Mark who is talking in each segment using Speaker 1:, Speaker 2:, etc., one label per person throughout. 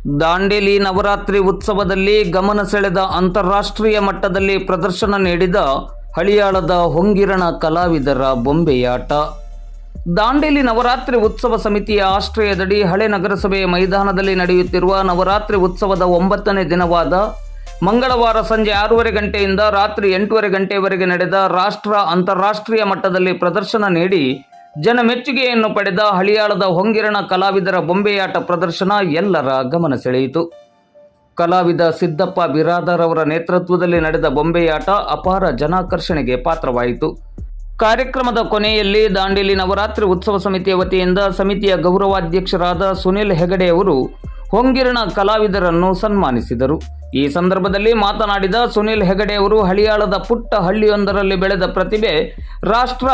Speaker 1: ದಾಂಡೇಲಿ ನವರಾತ್ರಿ ಉತ್ಸವದಲ್ಲಿ ಗಮನ ಸೆಳೆದ ಅಂತಾರಾಷ್ಟ್ರೀಯ ಮಟ್ಟದಲ್ಲಿ ಪ್ರದರ್ಶನ ನೀಡಿದ ಹಳಿಯಾಳದ ಹೊಂಗಿರಣ ಕಲಾವಿದರ ಬೊಂಬೆಯಾಟ. ದಾಂಡೇಲಿ ನವರಾತ್ರಿ ಉತ್ಸವ ಸಮಿತಿಯ ಆಶ್ರಯದಡಿ ಹಳೆ ನಗರಸಭೆಯ ಮೈದಾನದಲ್ಲಿ ನಡೆಯುತ್ತಿರುವ ನವರಾತ್ರಿ ಉತ್ಸವದ 9ನೇ ದಿನವಾದ ಮಂಗಳವಾರ ಸಂಜೆ 6:30 ಗಂಟೆಯಿಂದ ರಾತ್ರಿ 8:30 ಗಂಟೆಯವರೆಗೆ ನಡೆದ ಅಂತಾರಾಷ್ಟ್ರೀಯ ಮಟ್ಟದಲ್ಲಿ ಪ್ರದರ್ಶನ ನೀಡಿ ಜನಮೆಚ್ಚುಗೆಯನ್ನು ಪಡೆದ ಹಳಿಯಾಳದ ಹೊಂಗಿರಣ ಕಲಾವಿದರ ಬೊಂಬೆಯಾಟ ಪ್ರದರ್ಶನ ಎಲ್ಲರ ಗಮನ ಸೆಳೆಯಿತು. ಕಲಾವಿದ ಸಿದ್ದಪ್ಪ ಬಿರಾದರ್ ಅವರ ನೇತೃತ್ವದಲ್ಲಿ ನಡೆದ ಬೊಂಬೆಯಾಟ ಅಪಾರ ಜನಾಕರ್ಷಣೆಗೆ ಪಾತ್ರವಾಯಿತು. ಕಾರ್ಯಕ್ರಮದ ಕೊನೆಯಲ್ಲಿ ದಾಂಡೇಲಿ ನವರಾತ್ರಿ ಉತ್ಸವ ಸಮಿತಿಯ ವತಿಯಿಂದ ಸಮಿತಿಯ ಗೌರವಾಧ್ಯಕ್ಷರಾದ ಸುನಿಲ್ ಹೆಗಡೆ ಅವರು ಹೊಂಗಿರಣ ಕಲಾವಿದರನ್ನು ಸನ್ಮಾನಿಸಿದರು. ಈ ಸಂದರ್ಭದಲ್ಲಿ ಮಾತನಾಡಿದ ಸುನಿಲ್ ಹೆಗಡೆ ಅವರು, ಹಳಿಯಾಳದ ಪುಟ್ಟ ಹಳ್ಳಿಯೊಂದರಲ್ಲಿ ಬೆಳೆದ ಪ್ರತಿಭೆ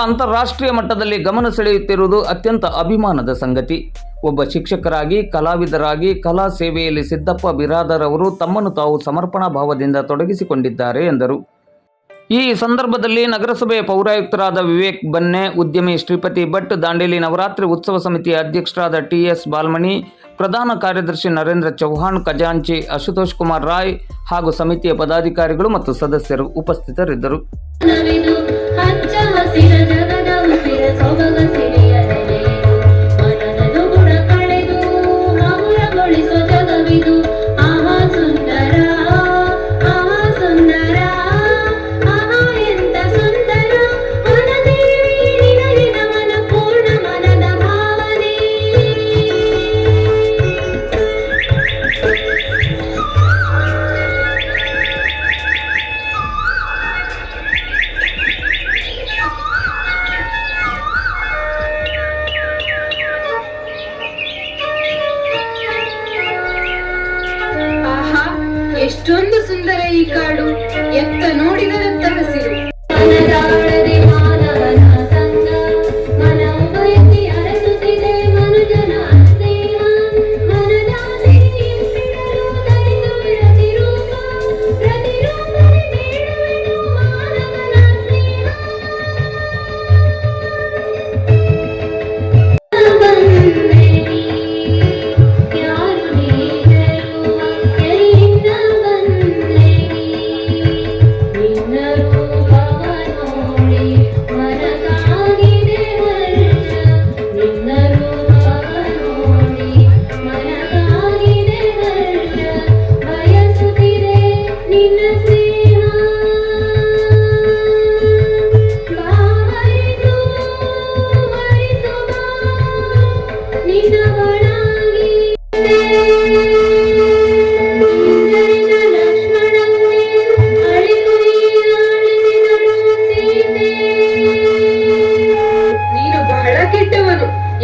Speaker 1: ಅಂತಾರಾಷ್ಟ್ರೀಯ ಮಟ್ಟದಲ್ಲಿ ಗಮನ ಸೆಳೆಯುತ್ತಿರುವುದು ಅತ್ಯಂತ ಅಭಿಮಾನದ ಸಂಗತಿ. ಒಬ್ಬ ಶಿಕ್ಷಕರಾಗಿ, ಕಲಾವಿದರಾಗಿ ಕಲಾ ಸೇವೆಯಲ್ಲಿ ಸಿದ್ದಪ್ಪ ಬಿರಾದರ್ ಅವರು ತಮ್ಮನ್ನು ತಾವು ಸಮರ್ಪಣಾ ಭಾವದಿಂದ ತೊಡಗಿಸಿಕೊಂಡಿದ್ದಾರೆ ಎಂದರು. ಈ ಸಂದರ್ಭದಲ್ಲಿ ನಗರಸಭೆಯ ಪೌರಾಯುಕ್ತರಾದ ವಿವೇಕ್ ಬನ್ನೆ, ಉದ್ಯಮಿ ಶ್ರೀಪತಿ ಭಟ್, ದಾಂಡೇಲಿ ನವರಾತ್ರಿ ಉತ್ಸವ ಸಮಿತಿಯ ಅಧ್ಯಕ್ಷರಾದ ಟಿ.ಎಸ್. ಬಾಲ್ಮಣಿ, ಪ್ರಧಾನ ಕಾರ್ಯದರ್ಶಿ ನರೇಂದ್ರ ಚೌಹಾಣ್, ಖಜಾಂಚಿ ಅಶುತೋಷ್ ಕುಮಾರ್ ರಾಯ್ ಹಾಗೂ ಸಮಿತಿಯ ಪದಾಧಿಕಾರಿಗಳು ಮತ್ತು ಸದಸ್ಯರು ಉಪಸ್ಥಿತರಿದ್ದರು.
Speaker 2: ಎಷ್ಟೊಂದು ಸುಂದರ ಈ ಕಾಡು, ಎತ್ತ ನೋಡಿದರತ್ತ ಹಸಿರು.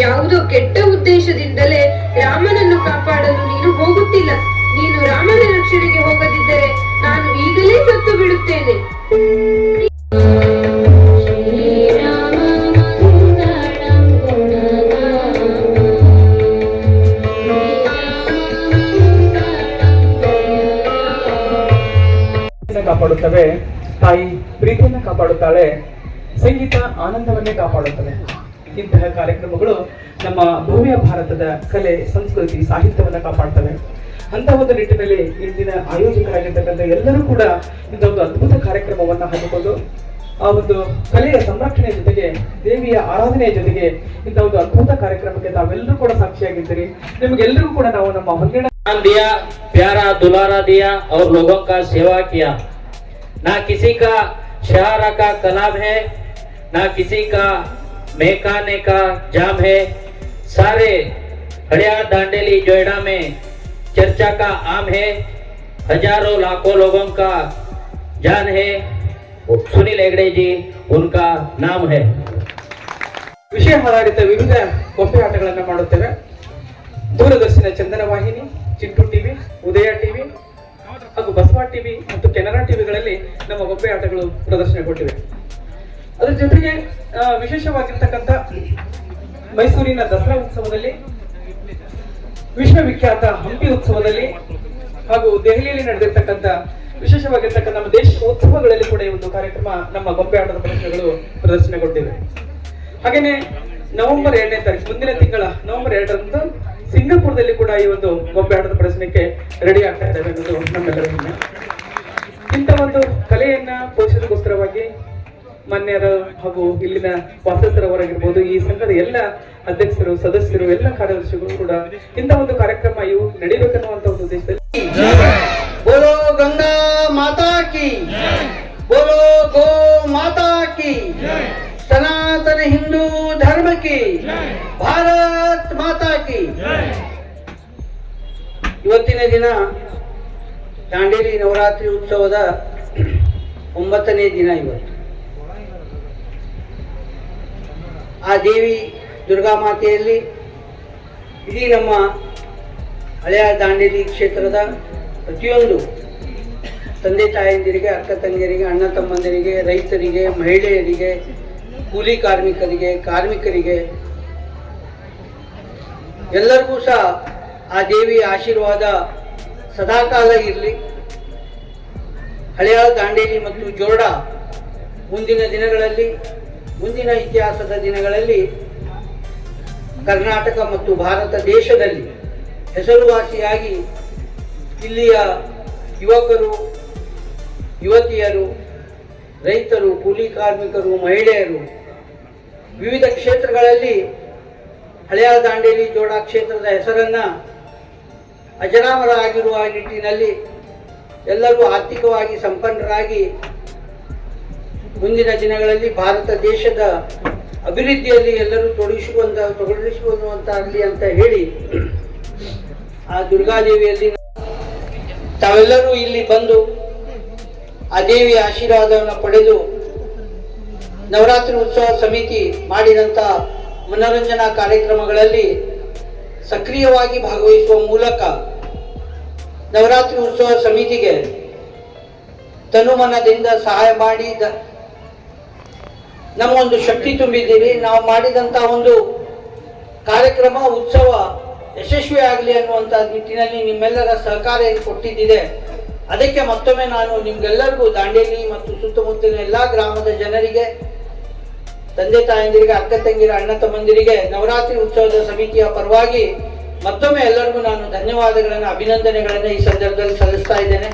Speaker 2: ಯಾವುದೋ ಕೆಟ್ಟ ಉದ್ದೇಶದಿಂದಲೇ ರಾಮನನ್ನು ಕಾಪಾಡಲು ನೀನು ಹೋಗುತ್ತಿಲ್ಲ. ನೀನು ರಾಮನ ರಕ್ಷಣೆಗೆ ಹೋಗದಿದ್ದರೆ ನಾನು ಈಗಲೇ ಸತ್ತು ಬಿಡುತ್ತೇನೆ.
Speaker 3: ಕಾಪಾಡುತ್ತವೆ, ತಾಯಿ ಪ್ರೀತಿಯನ್ನು ಕಾಪಾಡುತ್ತಾಳೆ, ಸಂಗೀತ ಆನಂದವನ್ನೇ ಕಾಪಾಡುತ್ತದೆ. ಇಂತಹ ಕಾರ್ಯಕ್ರಮಗಳು ನಮ್ಮ ಭವ್ಯ ಭಾರತದ ಕಲೆ, ಸಂಸ್ಕೃತಿ, ಸಾಹಿತ್ಯವನ್ನು ಕಾಪಾಡ್ತವೆ. ಅಂತ ಒಂದು ನಿಟ್ಟಿನಲ್ಲಿ ಇಂದಿನ ಆಯೋಜಕರಾಗಿರ್ತಕ್ಕಂಥ ಎಲ್ಲರೂ ಕೂಡ ಇಂಥ ಒಂದು ಅದ್ಭುತ ಕಾರ್ಯಕ್ರಮವನ್ನು ಹಾಕಿಕೊಂಡು ಆ ಒಂದು ಕಲೆಯ ಸಂರಕ್ಷಣೆಯ ಜೊತೆಗೆ, ದೇವಿಯ ಆರಾಧನೆಯ ಜೊತೆಗೆ ಇಂಥ ಒಂದು ಅದ್ಭುತ ಕಾರ್ಯಕ್ರಮಕ್ಕೆ ತಾವೆಲ್ಲರೂ ಕೂಡ ಸಾಕ್ಷಿಯಾಗಿದ್ದೀರಿ. ನಿಮಗೆಲ್ಲರಿಗೂ ಕೂಡ ನಾವು ನಮ್ಮ ಹೊಂದಿನ
Speaker 4: दिया, प्यारा दुलारा दिया और लोगों का सेवा किया. ना किसी का शहारा का कलाम है, ना किसी का महकाने का जाम है. सारे हड़ियार दांडेली जोइडा में चर्चा का आम है. हजारों लाखों लोगों का जान है. सुनील हेगड़े जी उनका नाम है.
Speaker 3: ವಿಷಯ ಆಧಾರಿತ ವಿವಿಧ ಗೊಂಬೆ ಆಟಗಳನ್ನು ಮಾಡುತ್ತೇವೆ. ದೂರದರ್ಶನ ಚಂದನ ವಾಹಿನಿ, ಚಿಂಟು ಟಿವಿ, ಉದಯ ಟಿವಿ ಹಾಗೂ ಬಸವ ಟಿವಿ ಮತ್ತು ಕೆನರಾ ಟಿವಿಗಳಲ್ಲಿ ನಮ್ಮ ಗೊಂಬೆ ಆಟಗಳು ಪ್ರದರ್ಶನಗೊಂಡಿವೆ. ಅದರ ಜೊತೆಗೆ ವಿಶೇಷವಾಗಿರ್ತಕ್ಕಂಥ ಮೈಸೂರಿನ ದಸರಾ ಉತ್ಸವದಲ್ಲಿ, ವಿಶ್ವವಿಖ್ಯಾತ ಹಂಪಿ ಉತ್ಸವದಲ್ಲಿ ಹಾಗೂ ದೆಹಲಿಯಲ್ಲಿ ನಡೆದಿರ್ತಕ್ಕಂಥ ವಿಶೇಷವಾಗಿರ್ತಕ್ಕಂಥ ನಮ್ಮ ದೇಶದ ಉತ್ಸವಗಳಲ್ಲಿ ಕೂಡ ಈ ಒಂದು ಕಾರ್ಯಕ್ರಮ, ನಮ್ಮ ಗೊಂಬೆ ಆಟದ ಪ್ರದರ್ಶನಗಳು ಪ್ರದರ್ಶನಗೊಂಡಿವೆ. ಹಾಗೇನೆ ನವೆಂಬರ್ 2ನೇ ತಾರೀಕು, ಮುಂದಿನ ತಿಂಗಳ ನವೆಂಬರ್ 2ರಂದು ಸಿಂಗಾಪುರದಲ್ಲಿ ಕೂಡ ಈ ಒಂದು ಗೊಂಬೆ ಆಟದ ಪ್ರದರ್ಶನಕ್ಕೆ ರೆಡಿ ಆಗ್ತಾ ಇದ್ದೇವೆ ಅನ್ನೋದು ನಮ್ಮೆಲ್ಲರ ಹೆಮ್ಮೆ. ಇಂಥ ಒಂದು ಕಲೆಯನ್ನ ಪೋಷಿಸಲಿಕ್ಕೋಸ್ಕರವಾಗಿ ಮಾನ್ಯರು ಹಾಗೂ ಇಲ್ಲಿನ ವಾಸಸ್ಥರವರಾಗಿರ್ಬೋದು, ಈ ಸಂಘದ ಎಲ್ಲ ಅಧ್ಯಕ್ಷರು, ಸದಸ್ಯರು, ಎಲ್ಲ ಕಾರ್ಯದರ್ಶಿಗಳು ಕೂಡ ಇಂಥ ಒಂದು ಕಾರ್ಯಕ್ರಮ ಇವು ನಡೀಬೇಕನ್ನುವಂತ ಒಂದು ಉದ್ದೇಶದಲ್ಲಿ
Speaker 5: बोलो गंगा माता की, बोलो गो माता की, सनातन हिंदू धर्म की, भारत माता की. ಇವತ್ತಿನ ದಿನ ದಾಂಡೇಲಿ ನವರಾತ್ರಿ ಉತ್ಸವದ 9ನೇ ದಿನ. ಇವತ್ತು ಆ ದೇವಿ ದುರ್ಗಾ ಮಾತೆಯಲ್ಲಿ ಇಡೀ ನಮ್ಮ ಹಳೆಯ ದಾಂಡೇಲಿ ಕ್ಷೇತ್ರದ ಪ್ರತಿಯೊಂದು ತಂದೆ ತಾಯಂದಿರಿಗೆ, ಅಕ್ಕ ತಂಗಿಯರಿಗೆ, ಅಣ್ಣ ತಮ್ಮಂದಿರಿಗೆ, ರೈತರಿಗೆ, ಮಹಿಳೆಯರಿಗೆ, ಕೂಲಿ ಕಾರ್ಮಿಕರಿಗೆ, ಕಾರ್ಮಿಕರಿಗೆ ಎಲ್ಲರಿಗೂ ಸಹ ಆ ದೇವಿಯ ಆಶೀರ್ವಾದ ಸದಾಕಾಲ ಇರಲಿ. ಹಳೆಯ ದಾಂಡೇಲಿ ಮತ್ತು ಜೋರ್ಡಾ ಮುಂದಿನ ದಿನಗಳಲ್ಲಿ, ಮುಂದಿನ ಇತಿಹಾಸದ ದಿನಗಳಲ್ಲಿ ಕರ್ನಾಟಕ ಮತ್ತು ಭಾರತ ದೇಶದಲ್ಲಿ ಹೆಸರುವಾಸಿಯಾಗಿ ಇಲ್ಲಿಯ ಯುವಕರು, ಯುವತಿಯರು, ರೈತರು, ಕೂಲಿ ಕಾರ್ಮಿಕರು, ಮಹಿಳೆಯರು ವಿವಿಧ ಕ್ಷೇತ್ರಗಳಲ್ಲಿ ಹಳೆಯ ದಾಂಡೇಲಿ ಜೋಡಾ ಕ್ಷೇತ್ರದ ಹೆಸರನ್ನ ಅಜರಾಮರ ಆಗಿರುವ ನಿಟ್ಟಿನಲ್ಲಿ ಎಲ್ಲರೂ ಆರ್ಥಿಕವಾಗಿ ಸಂಪನ್ನರಾಗಿ ಮುಂದಿನ ದಿನಗಳಲ್ಲಿ ಭಾರತ ದೇಶದ ಅಭಿವೃದ್ಧಿಯಲ್ಲಿ ಎಲ್ಲರೂ ತೊಡಗಿಸುವಂತಾಗಲಿ ಅಂತ ಹೇಳಿ ಆ ದುರ್ಗಾದೇವಿಯಲ್ಲಿ ತಾವೆಲ್ಲರೂ ಇಲ್ಲಿ ಬಂದು ಆ ದೇವಿಯ ಆಶೀರ್ವಾದವನ್ನು ಪಡೆದು ನವರಾತ್ರಿ ಉತ್ಸವ ಸಮಿತಿ ಮಾಡಿದಂಥ ಮನೋರಂಜನಾ ಕಾರ್ಯಕ್ರಮಗಳಲ್ಲಿ ಸಕ್ರಿಯವಾಗಿ ಭಾಗವಹಿಸುವ ಮೂಲಕ ನವರಾತ್ರಿ ಉತ್ಸವ ಸಮಿತಿಗೆ ತನುಮನದಿಂದ ಸಹಾಯ ಮಾಡಿ ನಮ್ಮೊಂದು ಶಕ್ತಿ ತುಂಬಿದ್ದೀರಿ. ನಾವು ಮಾಡಿದಂಥ ಒಂದು ಕಾರ್ಯಕ್ರಮ, ಉತ್ಸವ ಯಶಸ್ವಿ ಆಗಲಿ ಅನ್ನುವಂಥ ನಿಟ್ಟಿನಲ್ಲಿ ನಿಮ್ಮೆಲ್ಲರ ಸಹಕಾರ ಏನು ಕೊಟ್ಟಿದ್ದಿದೆ, ಅದಕ್ಕೆ ಮತ್ತೊಮ್ಮೆ ನಾನು ನಿಮ್ಗೆಲ್ಲರಿಗೂ ದಾಂಡೇಲಿ ಮತ್ತು ಸುತ್ತಮುತ್ತಲಿನ ಎಲ್ಲ ಗ್ರಾಮದ ಜನರಿಗೆ, ತಂದೆ ತಾಯಂದಿರಿಗೆ, ಅಕ್ಕ ತಂಗಿರ, ಅಣ್ಣ ತಮ್ಮಂದಿರಿಗೆ ನವರಾತ್ರಿ ಉತ್ಸವದ ಸಮಿತಿಯ ಪರವಾಗಿ ಮತ್ತೊಮ್ಮೆ ಎಲ್ಲರಿಗೂ ನಾನು ಧನ್ಯವಾದಗಳನ್ನು, ಅಭಿನಂದನೆಗಳನ್ನು ಈ ಸಂದರ್ಭದಲ್ಲಿ ಸಲ್ಲಿಸ್ತಾ ಇದ್ದೇನೆ.